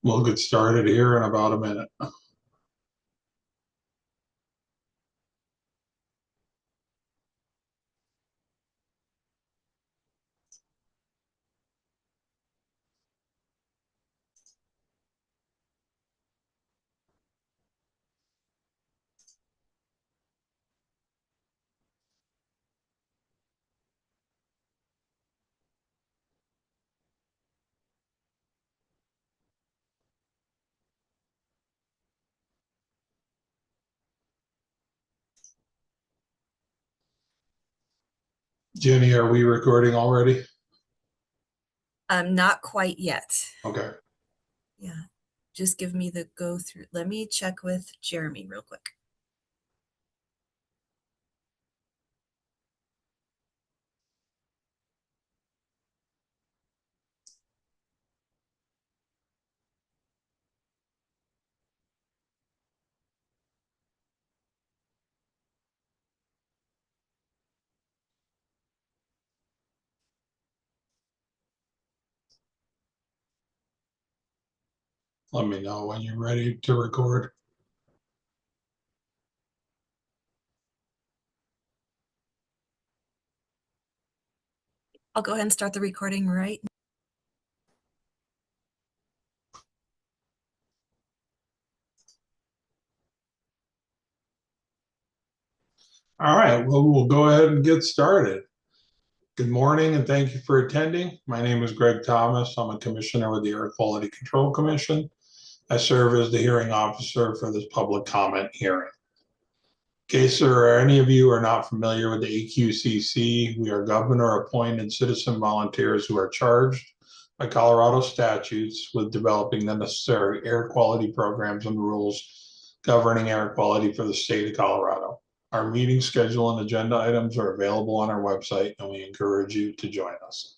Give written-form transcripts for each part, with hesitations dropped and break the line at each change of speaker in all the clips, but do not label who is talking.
We'll get started here in about a minute. Jenny, are we recording already?
Not quite yet.
Okay.
Yeah, just give me the go through. Let me check with Jeremy real quick.
Let me know when you're ready to record.
I'll go ahead and start the recording right now.
All right, well, we'll go ahead and get started. Good morning and thank you for attending. My name is Greg Thomas. I'm a commissioner with the Air Quality Control Commission. I serve as the hearing officer for this public comment hearing. In case there are any of you who are not familiar with the AQCC, we are governor appointed citizen volunteers who are charged by Colorado statutes with developing the necessary air quality programs and rules governing air quality for the state of Colorado. Our meeting schedule and agenda items are available on our website, and we encourage you to join us.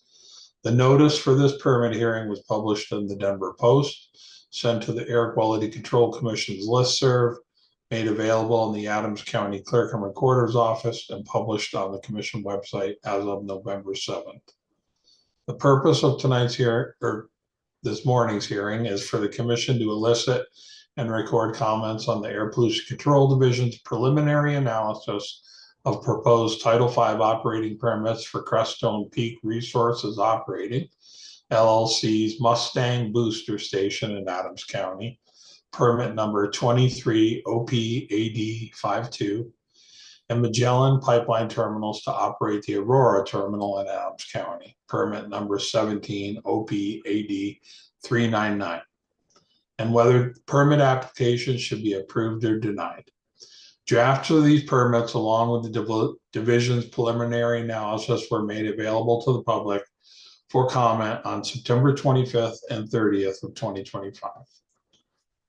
The notice for this permit hearing was published in the Denver Post, sent to the Air Quality Control Commission's listserv, made available in the Adams County Clerk and Recorder's Office, and published on the Commission website as of November 7th. The purpose of tonight's hearing, or this morning's hearing, is for the Commission to elicit and record comments on the Air Pollution Control Division's preliminary analysis of proposed Title V operating permits for Crestone Peak Resources Operating, LLC's Mustang Booster Station in Adams County, permit number 23 OPAD52, and Magellan Pipeline Terminals to operate the Aurora Terminal in Adams County, permit number 17 OPAD399, and whether permit applications should be approved or denied. Drafts of these permits, along with the division's preliminary analysis, were made available to the public for comment on September 25th and 30th of 2025.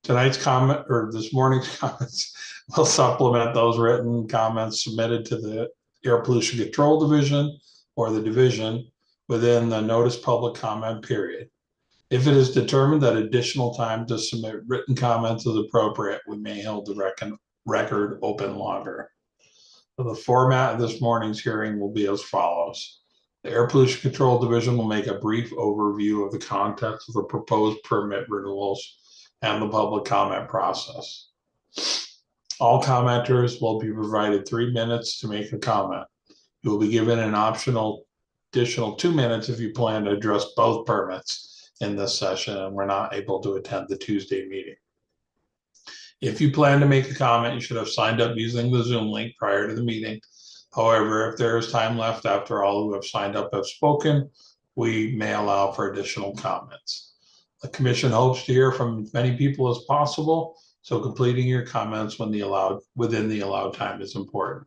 Tonight's comment, or this morning's comments, will supplement those written comments submitted to the Air Pollution Control Division or the division within the notice public comment period. If it is determined that additional time to submit written comments is appropriate, we may hold the record open longer. So the format of this morning's hearing will be as follows. The Air Pollution Control Division will make a brief overview of the context of the proposed permit renewals and the public comment process. All commenters will be provided 3 minutes to make a comment. You will be given an optional additional 2 minutes if you plan to address both permits in this session and we're not able to attend the Tuesday meeting. If you plan to make a comment, you should have signed up using the Zoom link prior to the meeting. However, if there is time left after all who have signed up have spoken, we may allow for additional comments. The commission hopes to hear from as many people as possible, so completing your comments within the allowed time is important.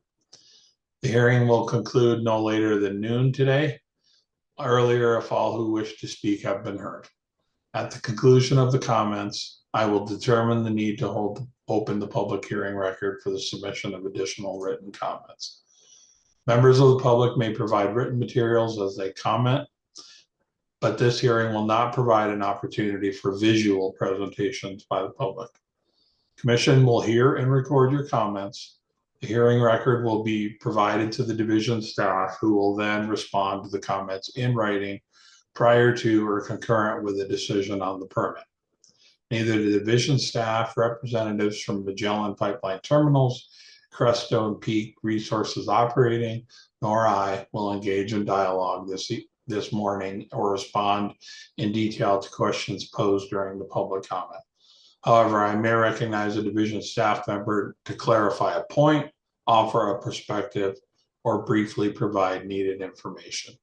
The hearing will conclude no later than noon today. Earlier, if all who wish to speak have been heard. At the conclusion of the comments, I will determine the need to open the public hearing record for the submission of additional written comments. Members of the public may provide written materials as they comment, but this hearing will not provide an opportunity for visual presentations by the public. Commission will hear and record your comments. The hearing record will be provided to the division staff, who will then respond to the comments in writing prior to or concurrent with a decision on the permit. Neither the division staff, representatives from Magellan Pipeline Terminals, Crestone Peak Resources Operating, nor I will engage in dialogue this morning or respond in detail to questions posed during the public comment. However, I may recognize a division staff member to clarify a point, offer a perspective, or briefly provide needed information.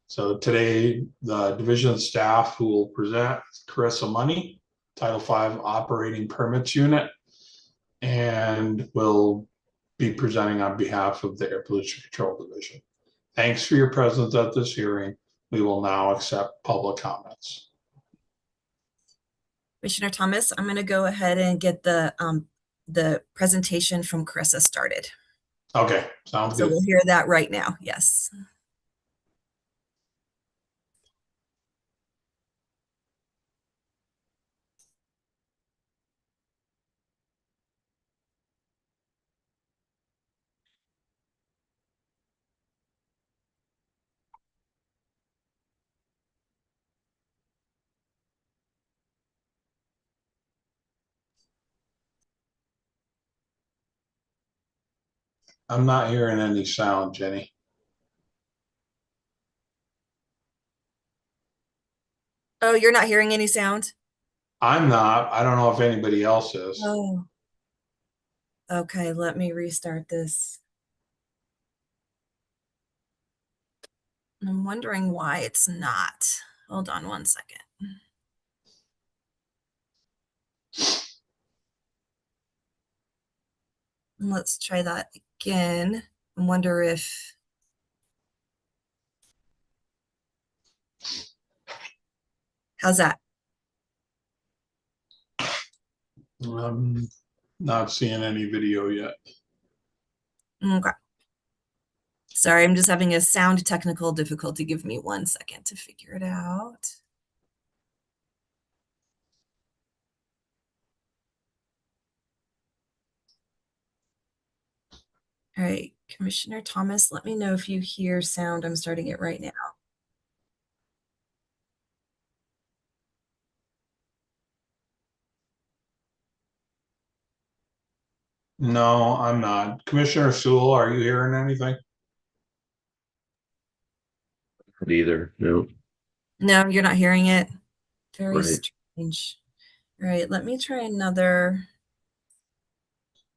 So today, the division staff who will present, Carissa Money, Title V Operating Permits Unit, and will be presenting on behalf of the Air Pollution Control Division. Thanks for your presence at this hearing. We will now accept public comments.
Commissioner Thomas, I'm going to go ahead and get the presentation from Carissa started.
Okay, sounds
So
good.
we'll hear that right now. Yes.
I'm not hearing any sound, Jenny.
Oh, you're not hearing any sound?
I'm not. I don't know if anybody else is.
Oh. Okay, let me restart this. I'm wondering why it's not. Hold on one second. Let's try that again. I wonder if how's that?
I'm not seeing any video yet.
Okay. Sorry, I'm just having a sound technical difficulty. Give me 1 second to figure it out. All right, Commissioner Thomas, let me know if you hear sound. I'm starting it right now.
No, I'm not. Commissioner Sewell, are you hearing anything?
Either. No.
No, you're not hearing it. Very
Right.
strange. All right, let me try another.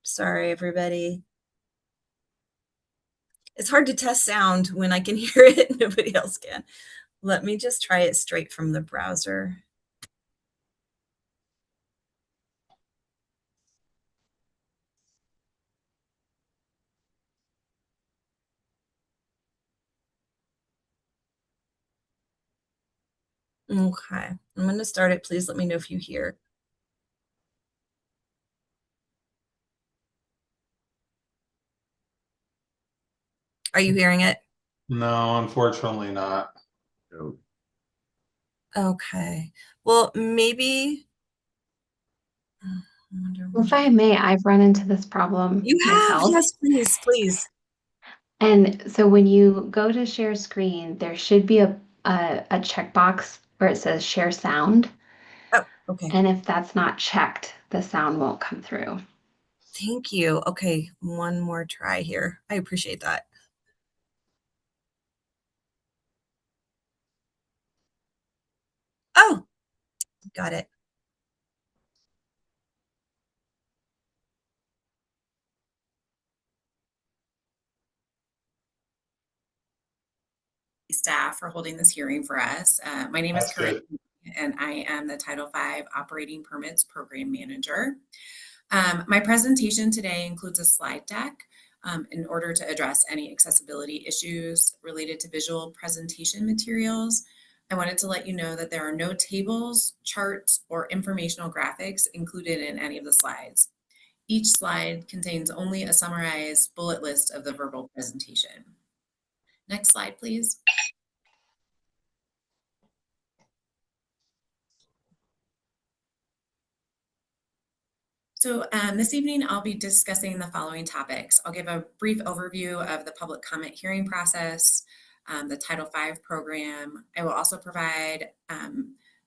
Sorry, everybody. It's hard to test sound when I can hear it. Nobody else can. Let me just try it straight from the browser. Okay, I'm going to start it. Please let me know if you hear. Are you hearing it?
No, unfortunately not.
No.
Okay. Well, maybe. I wonder
If I may, I've run into this problem
you have.
myself.
Yes, please, please.
And so when you go to share screen, there should be a checkbox where it says share sound.
Oh, okay.
And if that's not checked, the sound won't come through.
Thank you. Okay, one more try here. I appreciate that. Oh, got it.
Staff for holding this hearing for us. My name is
That's
Corinne,
good.
and I am the Title V Operating Permits Program Manager. My presentation today includes a slide deck in order to address any accessibility issues related to visual presentation materials. I wanted to let you know that there are no tables, charts, or informational graphics included in any of the slides. Each slide contains only a summarized bullet list of the verbal presentation. Next slide, please. So this evening, I'll be discussing the following topics. I'll give a brief overview of the public comment hearing process, the Title V program. I will also provide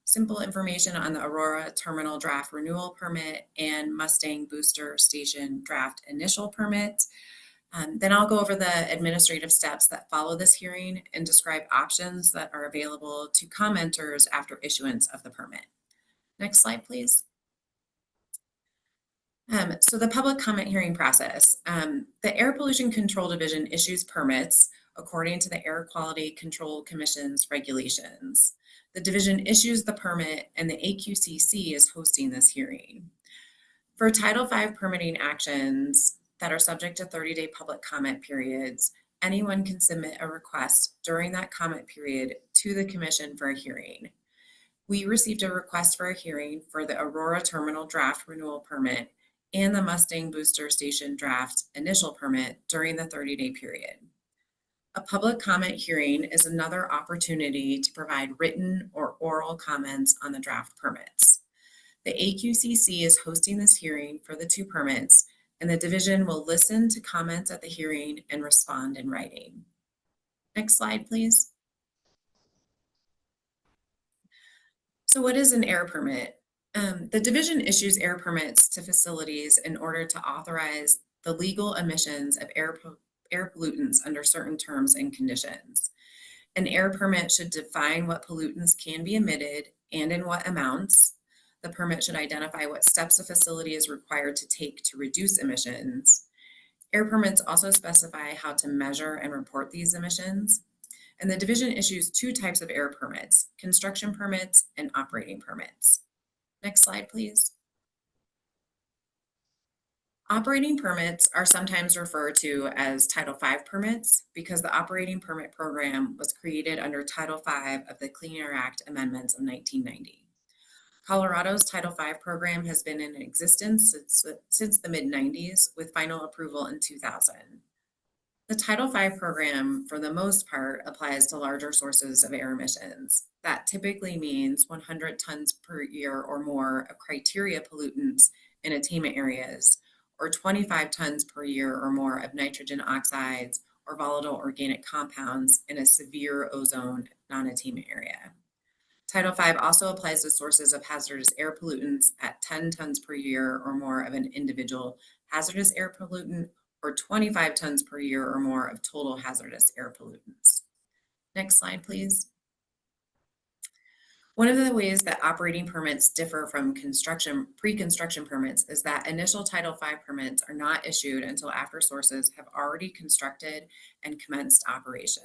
simple information on the Aurora Terminal Draft Renewal Permit and Mustang Booster Station Draft Initial Permit. Then I'll go over the administrative steps that follow this hearing and describe options that are available to commenters after issuance of the permit. Next slide, please. So the public comment hearing process. The Air Pollution Control Division issues permits according to the Air Quality Control Commission's regulations. The division issues the permit and the AQCC is hosting this hearing. For Title V permitting actions that are subject to 30-day public comment periods, anyone can submit a request during that comment period to the Commission for a hearing. We received a request for a hearing for the Aurora Terminal Draft Renewal Permit and the Mustang Booster Station Draft Initial Permit during the 30-day period. A public comment hearing is another opportunity to provide written or oral comments on the draft permits. The AQCC is hosting this hearing for the two permits, and the division will listen to comments at the hearing and respond in writing. Next slide, please. So what is an air permit? The division issues air permits to facilities in order to authorize the legal emissions of air pollutants under certain terms and conditions. An air permit should define what pollutants can be emitted and in what amounts. The permit should identify what steps a facility is required to take to reduce emissions. Air permits also specify how to measure and report these emissions. And the division issues two types of air permits: construction permits and operating permits. Next slide, please. Operating permits are sometimes referred to as Title V permits because the operating permit program was created under Title V of the Clean Air Act amendments of 1990. Colorado's Title V program has been in existence since the mid-90s with final approval in 2000. The Title V program, for the most part, applies to larger sources of air emissions. That typically means 100 tons per year or more of criteria pollutants in attainment areas, or 25 tons per year or more of nitrogen oxides or volatile organic compounds in a severe ozone non-attainment area. Title V also applies to sources of hazardous air pollutants at 10 tons per year or more of an individual hazardous air pollutant, or 25 tons per year or more of total hazardous air pollutants. Next slide, please. One of the ways that operating permits differ from pre-construction permits is that initial Title V permits are not issued until after sources have already constructed and commenced operation.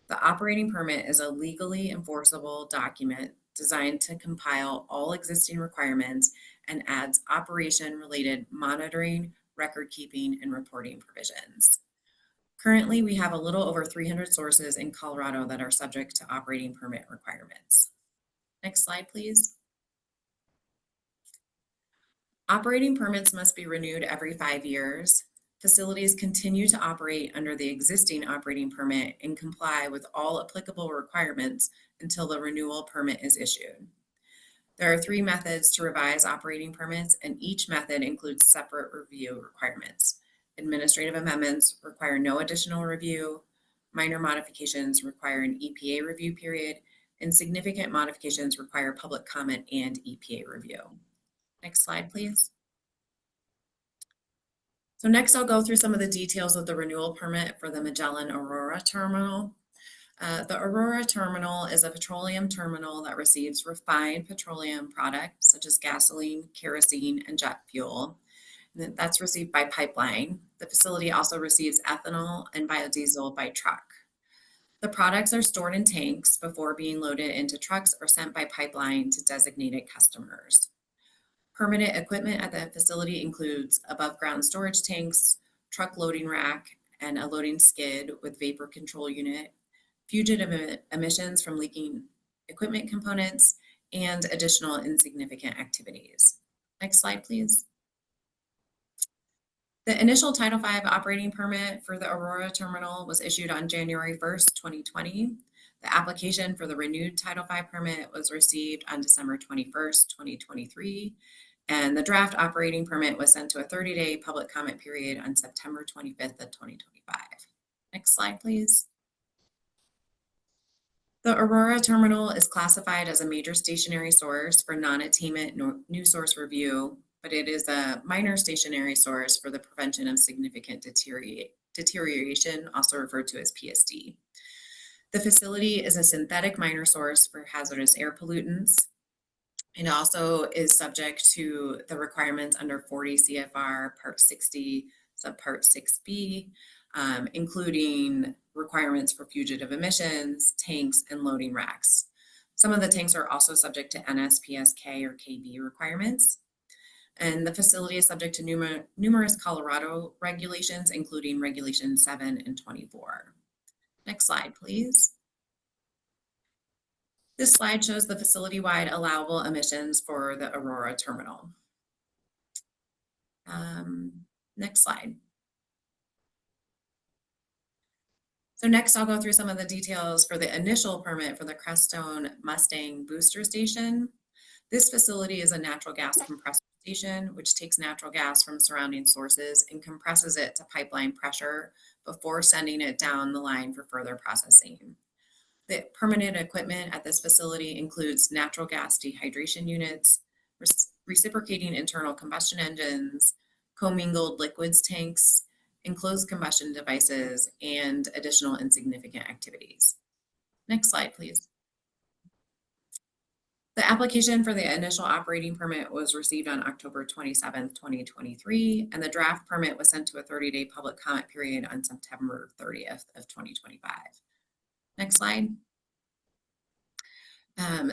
The operating permit is a legally enforceable document designed to compile all existing requirements and adds operation-related monitoring, record keeping, and reporting provisions. Currently, we have a little over 300 sources in Colorado that are subject to operating permit requirements. Next slide, please. Operating permits must be renewed every 5 years. Facilities continue to operate under the existing operating permit and comply with all applicable requirements until the renewal permit is issued. There are 3 methods to revise operating permits, and each method includes separate review requirements. Administrative amendments require no additional review. Minor modifications require an EPA review period, and significant modifications require public comment and EPA review. Next slide, please. So next I'll go through some of the details of the renewal permit for the Magellan Aurora terminal. The Aurora terminal is a petroleum terminal that receives refined petroleum products such as gasoline, kerosene, and jet fuel. And that's received by pipeline. The facility also receives ethanol and biodiesel by truck. The products are stored in tanks before being loaded into trucks or sent by pipeline to designated customers. Permanent equipment at the facility includes above ground storage tanks, truck loading rack, and a loading skid with vapor control unit, fugitive emissions from leaking equipment components, and additional insignificant activities. Next slide, please. The initial Title V operating permit for the Aurora terminal was issued on January 1st, 2020. The application for the renewed Title V permit was received on December 21st, 2023, and the draft operating permit was sent to a 30-day public comment period on September 25th of 2025. Next slide, please. The Aurora terminal is classified as a major stationary source for non-attainment new source review, but it is a minor stationary source for the prevention of significant deterioration, also referred to as PSD. The facility is a synthetic minor source for hazardous air pollutants. It also is subject to the requirements under 40 CFR Part 60, Subpart 6B, including requirements for fugitive emissions, tanks, and loading racks. Some of the tanks are also subject to NSPSK or KB requirements. And the facility is subject to numerous Colorado regulations, including Regulation 7 and 24. Next slide, please. This slide shows the facility-wide allowable emissions for the Aurora terminal. Next slide. So next I'll go through some of the details for the initial permit for the Crestone Mustang booster station. This facility is a natural gas compressor station, which takes natural gas from surrounding sources and compresses it to pipeline pressure before sending it down the line for further processing. The permanent equipment at this facility includes natural gas dehydration units, reciprocating internal combustion engines, commingled liquids tanks, enclosed combustion devices, and additional insignificant activities. Next slide, please. The application for the initial operating permit was received on October 27th, 2023, and the draft permit was sent to a 30-day public comment period on September 30th of 2025. Next slide.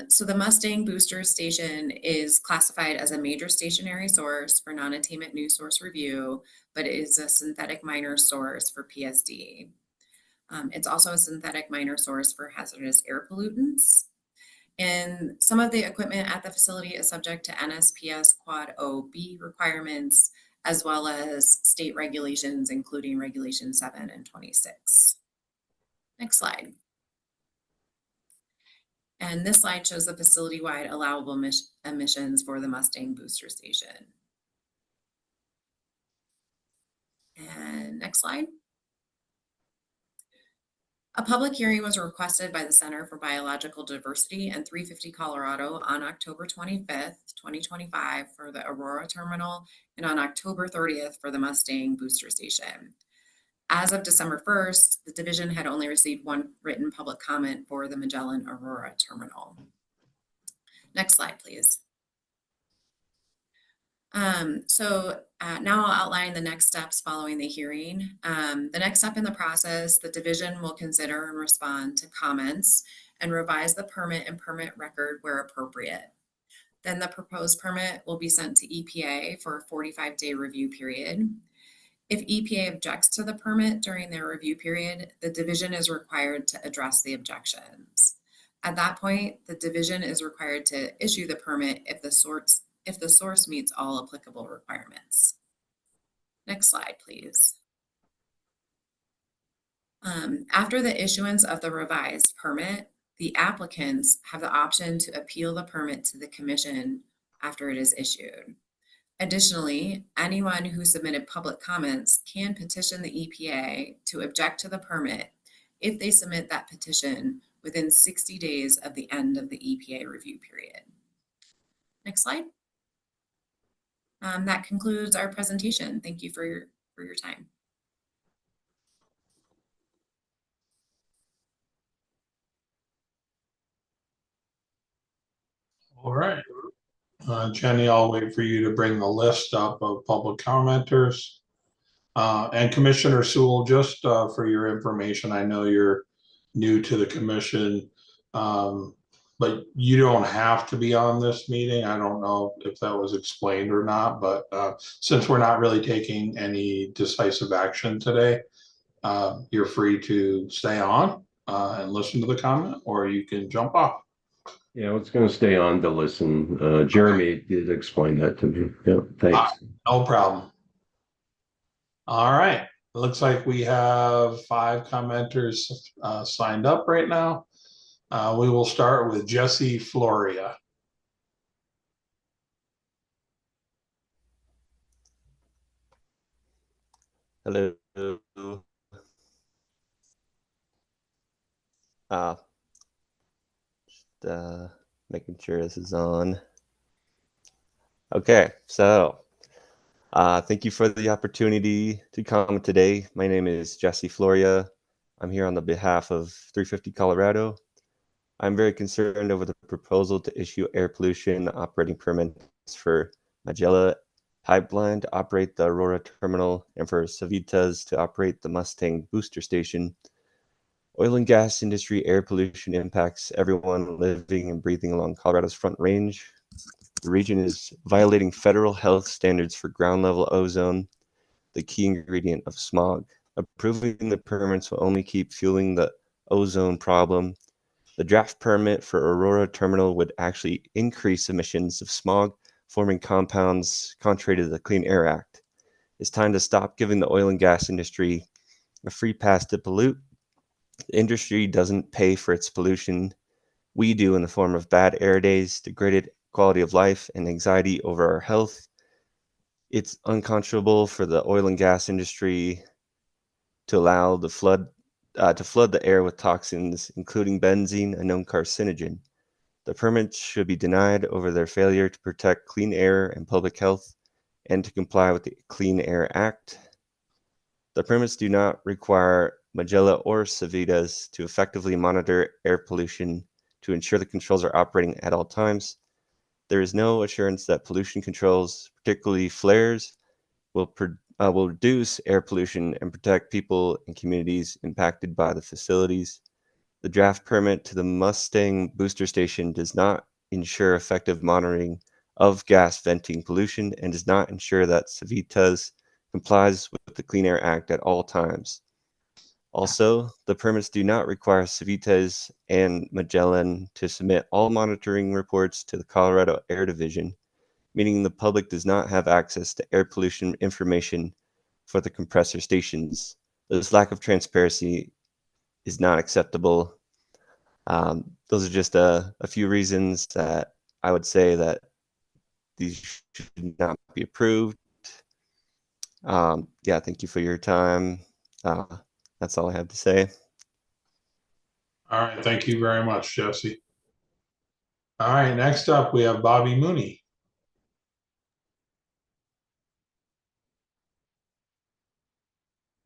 So the Mustang booster station is classified as a major stationary source for non-attainment new source review, but it is a synthetic minor source for PSD. It's also a synthetic minor source for hazardous air pollutants. And some of the equipment at the facility is subject to NSPS Quad OB requirements, as well as state regulations, including Regulation 7 and 26. Next slide. And this slide shows the facility-wide allowable emissions for the Mustang booster station. And next slide. A public hearing was requested by the Center for Biological Diversity and 350 Colorado on October 25th, 2025 for the Aurora terminal, and on October 30th for the Mustang booster station. As of December 1st, the division had only received one written public comment for the Magellan Aurora terminal. Next slide, please. Now I'll outline the next steps following the hearing. The next step in the process, the division will consider and respond to comments and revise the permit and permit record where appropriate. Then the proposed permit will be sent to EPA for a 45-day review period. If EPA objects to the permit during their review period, the division is required to address the objections. At that point, the division is required to issue the permit if the source meets all applicable requirements. Next slide, please. After the issuance of the revised permit, the applicants have the option to appeal the permit to the commission after it is issued. Additionally, anyone who submitted public comments can petition the EPA to object to the permit if they submit that petition within 60 days of the end of the EPA review period. Next slide. That concludes our presentation. Thank you for your time.
All right. Jenny, I'll wait for you to bring the list up of public commenters. And Commissioner Sewell, just for your information, I know you're new to the commission, but you don't have to be on this meeting. I don't know if that was explained or not, but since we're not really taking any decisive action today, you're free to stay on and listen to the comment, or you can jump off.
Yeah, I was going to stay on to listen. Jeremy did explain that to me. Yeah, thanks.
No problem. All right. It looks like we have 5 commenters signed up right now. We will start with Jesse Floria.
Hello. making sure this is on. Okay, so thank you for the opportunity to comment today. My name is Jesse Floria. I'm here on the behalf of 350 Colorado. I'm very concerned over the proposal to issue air pollution operating permits for Magellan Pipeline to operate the Aurora Terminal and for Civitas to operate the Mustang Booster Station. Oil and gas industry air pollution impacts everyone living and breathing along Colorado's Front Range. The region is violating federal health standards for ground level ozone, the key ingredient of smog. Approving the permits will only keep fueling the ozone problem. The draft permit for Aurora Terminal would actually increase emissions of smog forming compounds contrary to the Clean Air Act. It's time to stop giving the oil and gas industry a free pass to pollute. The industry doesn't pay for its pollution. We do in the form of bad air days, degraded quality of life, and anxiety over our health. It's unconscionable for the oil and gas industry to allow the flood the air with toxins, including benzene, a known carcinogen. The permits should be denied over their failure to protect clean air and public health and to comply with the Clean Air Act. The permits do not require Magellan or Civitas to effectively monitor air pollution to ensure the controls are operating at all times. There is no assurance that pollution controls, particularly flares, will reduce air pollution and protect people and communities impacted by the facilities. The draft permit to the Mustang Booster Station does not ensure effective monitoring of gas venting pollution and does not ensure that Civitas complies with the Clean Air Act at all times. Also, the permits do not require Civitas and Magellan to submit all monitoring reports to the Colorado Air Division, meaning the public does not have access to air pollution information for the compressor stations. This lack of transparency is not acceptable. Those are just a few reasons that I would say that these should not be approved. Yeah, thank you for your time. That's all I have to say.
All right, thank you very much, Jesse. All right, next up, we have Bobby Mooney.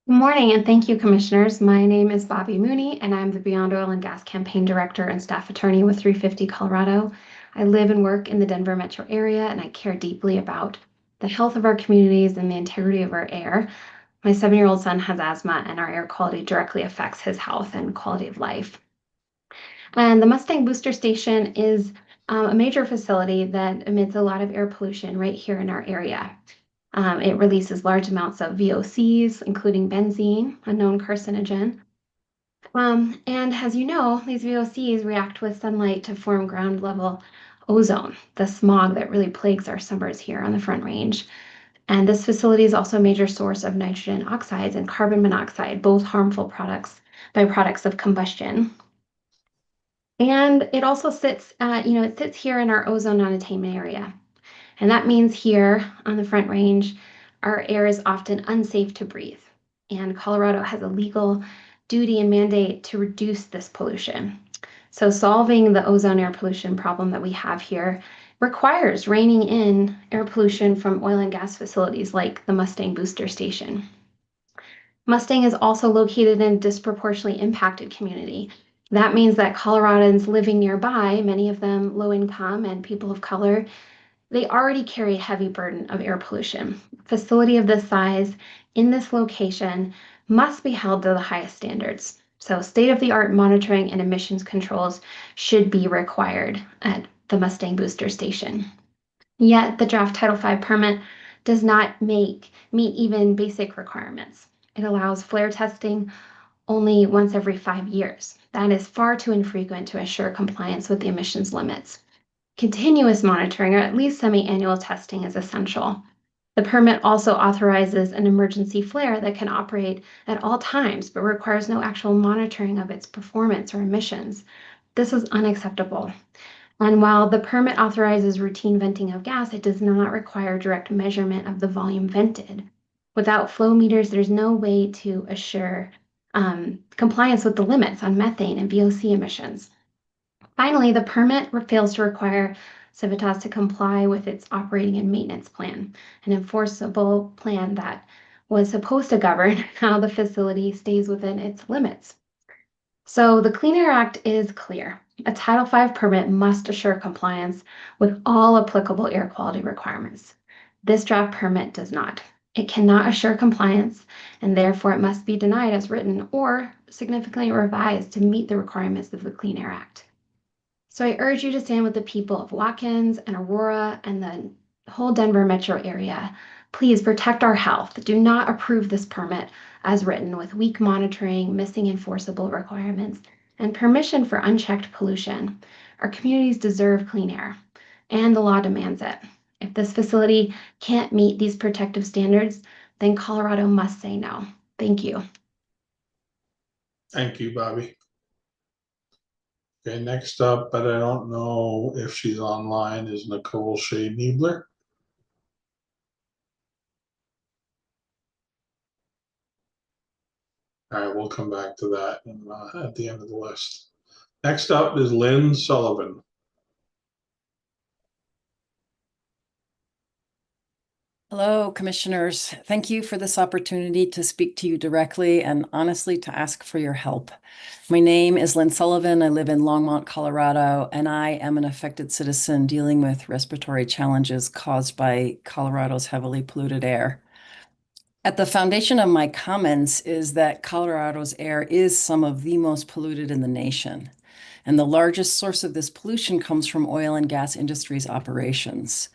Good morning, and thank you, Commissioners. My name is Bobby Mooney, and I'm the Beyond Oil and Gas Campaign Director and Staff Attorney with 350 Colorado. I live and work in the Denver metro area, and I care deeply about the health of our communities and the integrity of our air. My 7-year-old son has asthma, and our air quality directly affects his health and quality of life. And the Mustang Booster Station is a major facility that emits a lot of air pollution right here in our area. It releases large amounts of VOCs, including benzene, a known carcinogen. And as you know, these VOCs react with sunlight to form ground level ozone, the smog that really plagues our suburbs here on the Front Range. And this facility is also a major source of nitrogen oxides and carbon monoxide, both harmful byproducts of combustion. And it also sits, it sits here in our ozone non-attainment area. And that means here on the Front Range, our air is often unsafe to breathe. And Colorado has a legal duty and mandate to reduce this pollution. So solving the ozone air pollution problem that we have here requires reining in air pollution from oil and gas facilities like the Mustang Booster Station. Mustang is also located in a disproportionately impacted community. That means that Coloradans living nearby, many of them low income and people of color, they already carry a heavy burden of air pollution. A facility of this size in this location must be held to the highest standards. So state-of-the-art monitoring and emissions controls should be required at the Mustang Booster Station. Yet the draft Title V permit does not meet even basic requirements. It allows flare testing only once every 5 years. That is far too infrequent to assure compliance with the emissions limits. Continuous monitoring, or at least semi-annual testing, is essential. The permit also authorizes an emergency flare that can operate at all times, but requires no actual monitoring of its performance or emissions. This is unacceptable. And while the permit authorizes routine venting of gas, it does not require direct measurement of the volume vented. Without flow meters, there's no way to assure compliance with the limits on methane and VOC emissions. Finally, the permit fails to require Civitas to comply with its operating and maintenance plan, an enforceable plan that was supposed to govern how the facility stays within its limits. So the Clean Air Act is clear. A Title V permit must assure compliance with all applicable air quality requirements. This draft permit does not. It cannot assure compliance, and therefore it must be denied as written or significantly revised to meet the requirements of the Clean Air Act. So I urge you to stand with the people of Watkins and Aurora and the whole Denver metro area. Please protect our health. Do not approve this permit as written with weak monitoring, missing enforceable requirements, and permission for unchecked pollution. Our communities deserve clean air, and the law demands it. If this facility can't meet these protective standards, then Colorado must say no. Thank you.
Thank you, Bobby. Okay, next up, but I don't know if she's online, is Nicole Shea Niebler. All right, we'll come back to that at the end of the list. Next up is Lynn Sullivan.
Hello, Commissioners. Thank you for this opportunity to speak to you directly and honestly to ask for your help. My name is Lynn Sullivan. I live in Longmont, Colorado, and I am an affected citizen dealing with respiratory challenges caused by Colorado's heavily polluted air. At the foundation of my comments is that Colorado's air is some of the most polluted in the nation. And the largest source of this pollution comes from oil and gas industries operations.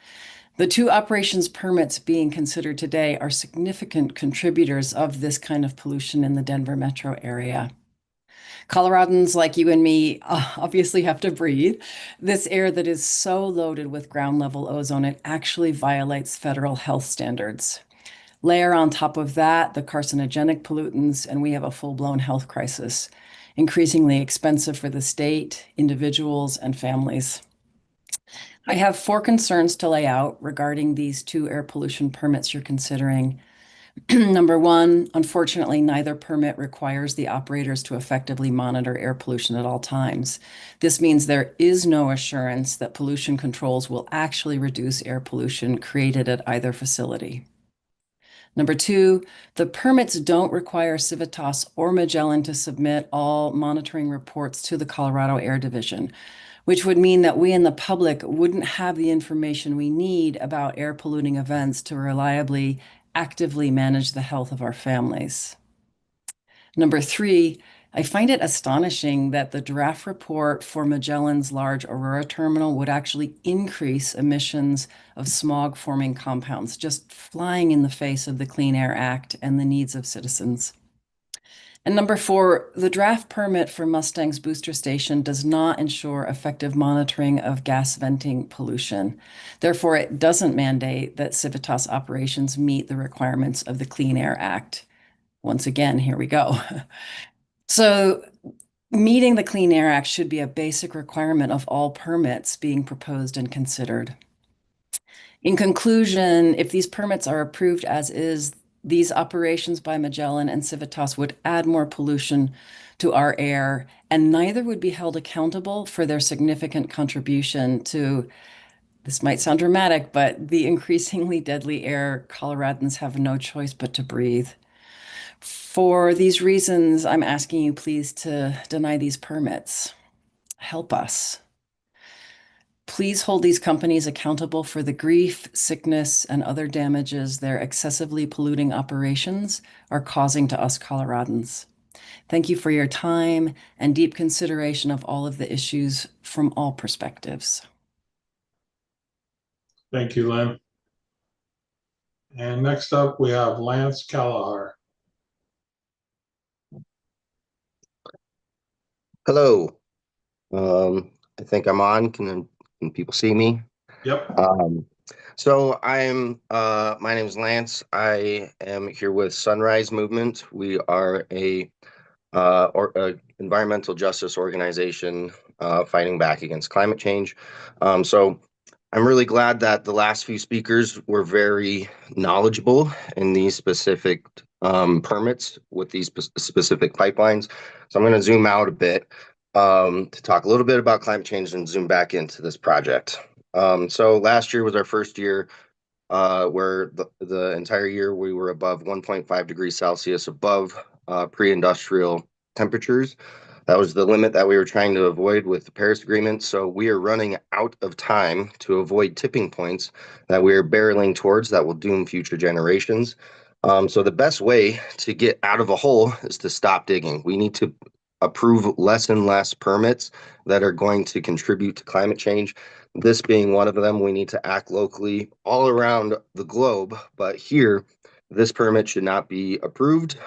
The two operations permits being considered today are significant contributors of this kind of pollution in the Denver metro area. Coloradans like you and me obviously have to breathe this air that is so loaded with ground level ozone, it actually violates federal health standards. Layer on top of that the carcinogenic pollutants, and we have a full-blown health crisis, increasingly expensive for the state, individuals, and families. I have 4 concerns to lay out regarding these 2 air pollution permits you're considering. Number 1, unfortunately, neither permit requires the operators to effectively monitor air pollution at all times. This means there is no assurance that pollution controls will actually reduce air pollution created at either facility. Number 2, the permits don't require Civitas or Magellan to submit all monitoring reports to the Colorado Air Division, which would mean that we in the public wouldn't have the information we need about air polluting events to reliably, actively manage the health of our families. Number 3, I find it astonishing that the draft report for Magellan's large Aurora terminal would actually increase emissions of smog-forming compounds, just flying in the face of the Clean Air Act and the needs of citizens. And number 4, the draft permit for Mustang's booster station does not ensure effective monitoring of gas venting pollution. Therefore, it doesn't mandate that Civitas operations meet the requirements of the Clean Air Act. Once again, here we go. So meeting the Clean Air Act should be a basic requirement of all permits being proposed and considered. In conclusion, if these permits are approved as is, these operations by Magellan and Civitas would add more pollution to our air, and neither would be held accountable for their significant contribution to, this might sound dramatic, but the increasingly deadly air Coloradans have no choice but to breathe. For these reasons, I'm asking you please to deny these permits. Help us. Please hold these companies accountable for the grief, sickness, and other damages their excessively polluting operations are causing to us Coloradans. Thank you for your time and deep consideration of all of the issues from all perspectives.
Thank you, Lynn. And next up, we have Lance Callahar.
Hello. I think I'm on. Can people see me?
Yep.
So my name is Lance. I am here with Sunrise Movement. We are a environmental justice organization fighting back against climate change. So I'm really glad that the last few speakers were very knowledgeable in these specific permits with these specific pipelines. So I'm going to zoom out a bit. to talk a little bit about climate change and zoom back into this project. So last year was our first year where the entire year we were above 1.5 degrees Celsius above pre-industrial temperatures. That was the limit that we were trying to avoid with the Paris Agreement. So we are running out of time to avoid tipping points that we are barreling towards that will doom future generations. So the best way to get out of a hole is to stop digging. We need to approve less and less permits that are going to contribute to climate change. This being one of them, we need to act locally all around the globe. But here, this permit should not be approved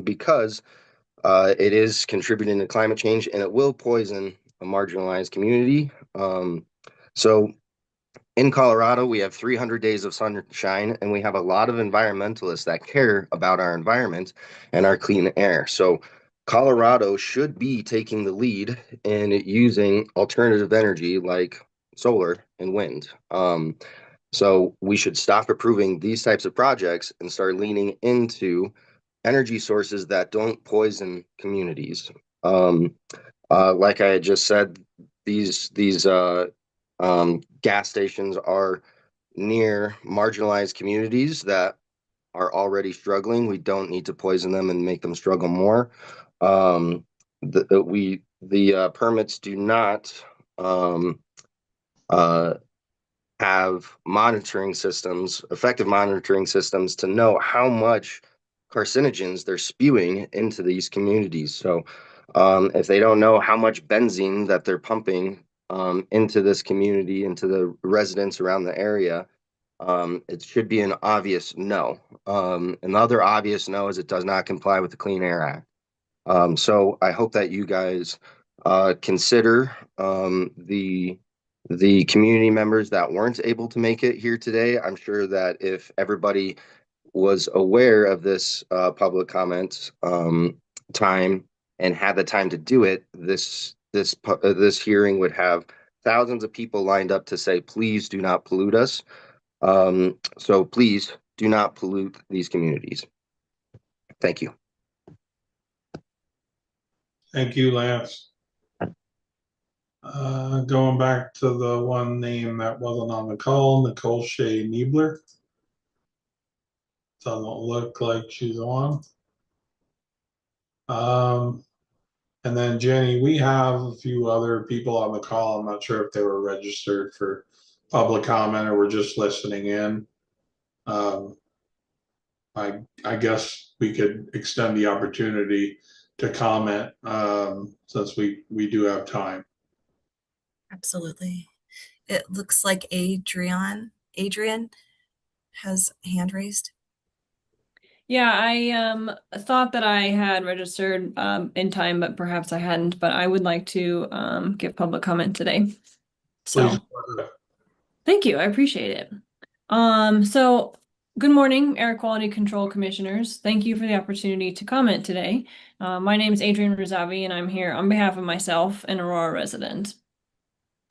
because it is contributing to climate change and it will poison a marginalized community. So in Colorado, we have 300 days of sunshine, and we have a lot of environmentalists that care about our environment and our clean air. So Colorado should be taking the lead in using alternative energy like solar and wind. So we should stop approving these types of projects and start leaning into energy sources that don't poison communities. Like I had just said, these gas stations are near marginalized communities that are already struggling. We don't need to poison them and make them struggle more. The permits do not have monitoring systems, effective monitoring systems to know how much carcinogens they're spewing into these communities. So if they don't know how much benzene that they're pumping into this community, into the residents around the area, it should be an obvious no. Another obvious no is it does not comply with the Clean Air Act. So I hope that you guys consider the community members that weren't able to make it here today. I'm sure that if everybody was aware of this public comment time and had the time to do it, this hearing would have thousands of people lined up to say, please do not pollute us. So please do not pollute these communities. Thank you.
Thank you, Lance. Going back to the one name that wasn't on the call, Nicole Shea Niebler. Doesn't look like she's on. And then Jenny, we have a few other people on the call. I'm not sure if they were registered for public comment or were just listening in. I guess we could extend the opportunity to comment since we do have time.
Absolutely. It looks like Adrian has a hand raised.
Yeah, I thought that I had registered in time, but perhaps I hadn't. But I would like to give public comment today. So
Please.
thank you. I appreciate it. So good morning, Air Quality Control Commissioners. Thank you for the opportunity to comment today. My name is Adrian Rizavi, and I'm here on behalf of myself, an Aurora resident.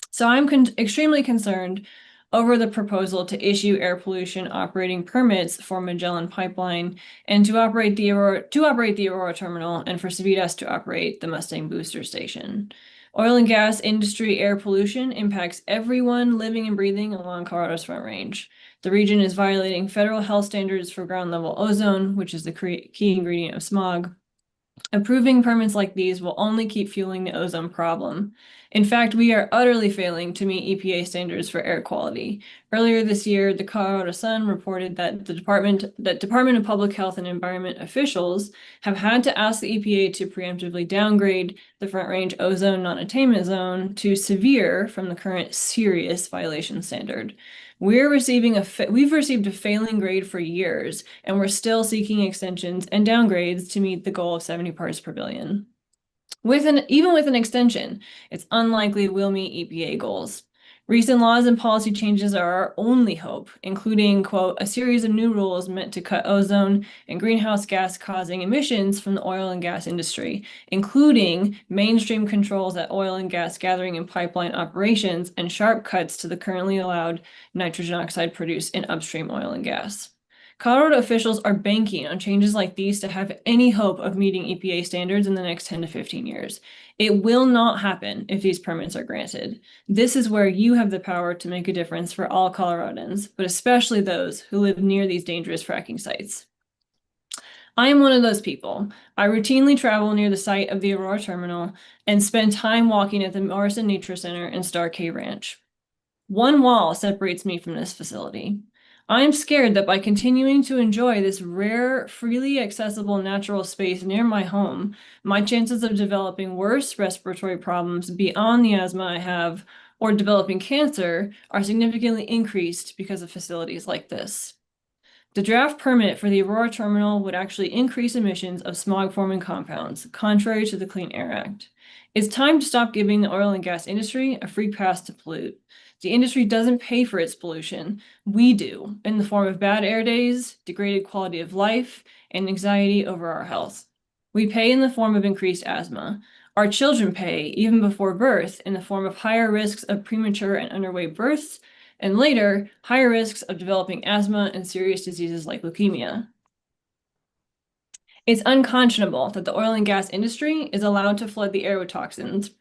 So I'm extremely concerned over the proposal to issue air pollution operating permits for Magellan Pipeline and to operate the Aurora terminal and for Civitas to operate the Mustang booster station. Oil and gas industry air pollution impacts everyone living and breathing along Colorado's Front Range. The region is violating federal health standards for ground level ozone, which is the key ingredient of smog. Approving permits like these will only keep fueling the ozone problem. In fact, we are utterly failing to meet EPA standards for air quality. Earlier this year, the Colorado Sun reported that the Department of Public Health and Environment officials have had to ask the EPA to preemptively downgrade the Front Range ozone non-attainment zone to severe from the current serious violation standard. We've received a failing grade for years, and we're still seeking extensions and downgrades to meet the goal of 70 parts per billion. Even with an extension, it's unlikely we'll meet EPA goals. Recent laws and policy changes are our only hope, including, quote, a series of new rules meant to cut ozone and greenhouse gas causing emissions from the oil and gas industry, including mainstream controls at oil and gas gathering and pipeline operations and sharp cuts to the currently allowed nitrogen oxide produced in upstream oil and gas. Colorado officials are banking on changes like these to have any hope of meeting EPA standards in the next 10 to 15 years. It will not happen if these permits are granted. This is where you have the power to make a difference for all Coloradans, but especially those who live near these dangerous fracking sites. I am one of those people. I routinely travel near the site of the Aurora Terminal and spend time walking at the Morrison Nature Center and Star K Ranch. One wall separates me from this facility. I am scared that by continuing to enjoy this rare, freely accessible natural space near my home, my chances of developing worse respiratory problems beyond the asthma I have or developing cancer are significantly increased because of facilities like this. The draft permit for the Aurora Terminal would actually increase emissions of smog-forming compounds, contrary to the Clean Air Act. It's time to stop giving the oil and gas industry a free pass to pollute. The industry doesn't pay for its pollution. We do, in the form of bad air days, degraded quality of life, and anxiety over our health. We pay in the form of increased asthma. Our children pay, even before birth, in the form of higher risks of premature and underweight births, and later, higher risks of developing asthma and serious diseases like leukemia. It's unconscionable that the oil and gas industry is allowed to flood the air with toxins,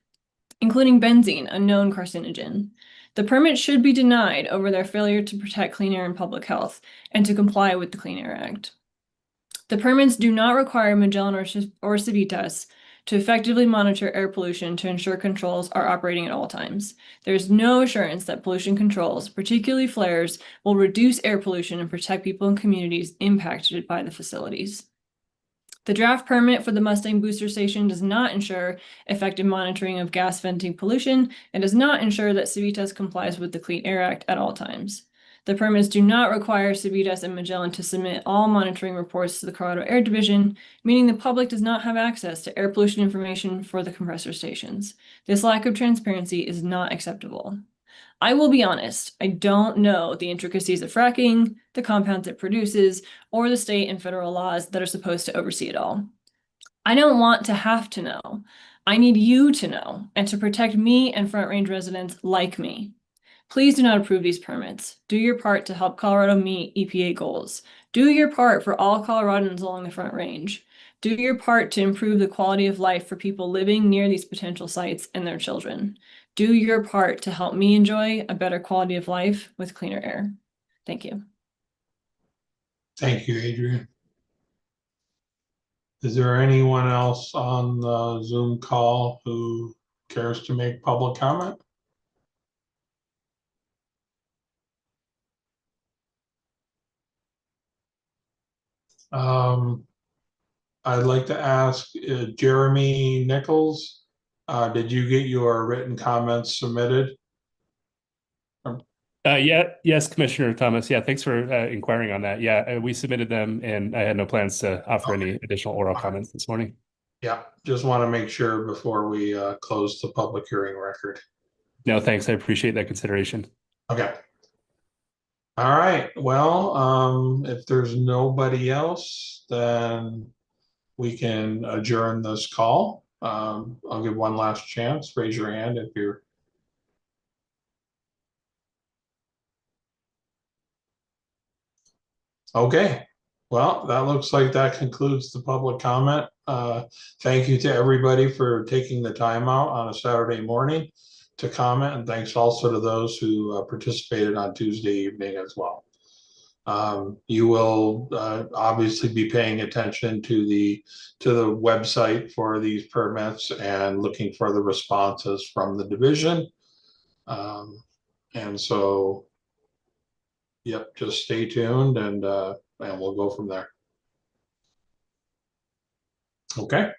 including benzene, a known carcinogen. The permit should be denied over their failure to protect clean air and public health and to comply with the Clean Air Act. The permits do not require Magellan or Civitas to effectively monitor air pollution to ensure controls are operating at all times. There's no assurance that pollution controls, particularly flares, will reduce air pollution and protect people and communities impacted by the facilities. The draft permit for the Mustang booster station does not ensure effective monitoring of gas venting pollution and does not ensure that Civitas complies with the Clean Air Act at all times. The permits do not require Civitas and Magellan to submit all monitoring reports to the Colorado Air Division, meaning the public does not have access to air pollution information for the compressor stations. This lack of transparency is not acceptable. I will be honest, I don't know the intricacies of fracking, the compounds it produces, or the state and federal laws that are supposed to oversee it all. I don't want to have to know. I need you to know and to protect me and Front Range residents like me. Please do not approve these permits. Do your part to help Colorado meet EPA goals. Do your part for all Coloradans along the Front Range. Do your part to improve the quality of life for people living near these potential sites and their children. Do your part to help me enjoy a better quality of life with cleaner air. Thank you.
Thank you, Adrian. Is there anyone else on the Zoom call who cares to make public comment? I'd like to ask Jeremy Nichols, did you get your written comments submitted?
Yes, Commissioner Thomas. Yeah, thanks for inquiring on that. Yeah, we submitted them and I had no plans to offer any additional oral comments this morning.
Yeah, just want to make sure before we close the public hearing record.
No, thanks. I appreciate that consideration.
Okay. All right. Well, if there's nobody else, then we can adjourn this call. I'll give one last chance. Raise your hand if you're. Okay. Well, that looks like that concludes the public comment. Thank you to everybody for taking the time out on a Saturday morning to comment, and thanks also to those who participated on Tuesday evening as well. You will obviously be paying attention to the website for these permits and looking for the responses from the division. And so, yep, just stay tuned and we'll go from there. Okay.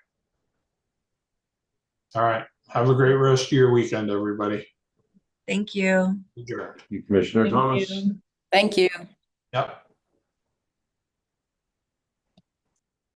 All right. Have a great rest of your weekend, everybody.
Thank you.
Adjourned.
Commissioner
Thank
Thomas.
you.
Thank you.
Yep.